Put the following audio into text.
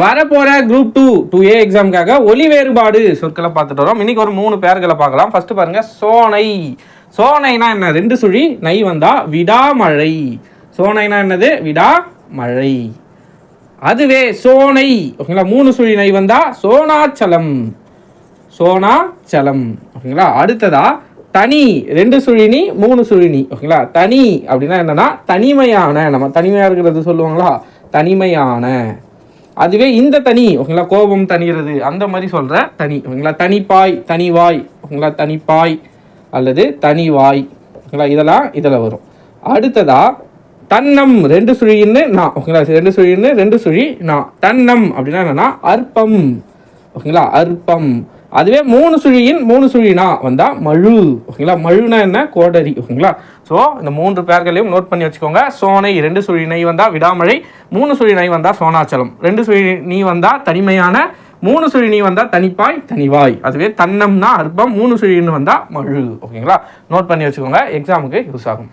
வரப்போற group 2A எக்ஸாமுக்காக ஒலி வேறுபாடு சொற்களை பார்த்துட்டு வரோம். இன்னைக்கு ஒரு 3 பேர்களை பார்க்கலாம். ஃபர்ஸ்ட் பாருங்க, சோனை. சோனைனா என்ன? 2 சுழி நை வந்தா விடாமழை. சோனைனா என்னது? விடாமழை. அதுவே சோனை ஓகேங்களா, 3 சுழி நை வந்தா சோனாச்சலம். சோனாச்சலம் ஓகேங்களா. அடுத்ததா தனி, 2 சுழினி 3 சுழினி ஓகேங்களா. தனி அப்படின்னா என்னன்னா தனிமையான, நம்ம தனிமையா இருக்கிறது சொல்லுவாங்களா, தனிமையான. அதுவே இந்த தனி ஓகேங்களா, கோபம் தனிகிறது அந்த மாதிரி சொல்ற தனி ஓகேங்களா. தனிப்பாய், தனிவாய் ஓகேங்களா, தனிப்பாய் அல்லது தனிவாய் ஓகேங்களா, இதெல்லாம் இதில் வரும். அடுத்ததா தன்னம், 2 சுழின்னு நான் ஓகேங்களா, 2 சுழின்னு 2 சுழி நான். தன்னம் அப்படின்னா என்னன்னா அற்பம் ஓகேங்களா, அற்பம். அதுவே 3 சுழியின் 3 சுழினா வந்தா மழு ஓகேங்களா. மழுனா என்ன? கோடரி ஓகேங்களா. ஸோ இந்த 3 பேர்களையும் நோட் பண்ணி வச்சுக்கோங்க. சோனை 2 சுழி நை வந்தா விடாமழை, 3 சுழி நை வந்தா சோனாச்சலம், 2 சுழி நீ வந்தா தனிமையான, 3 சுழி நீ வந்தா தனிப்பாய் தனிவாய். அதுவே தன்னம்னா அற்பம், 3 சுழின்னு வந்தா மழு ஓகேங்களா. நோட் பண்ணி வச்சுக்கோங்க, எக்ஸாமுக்கு யூஸ் ஆகும்.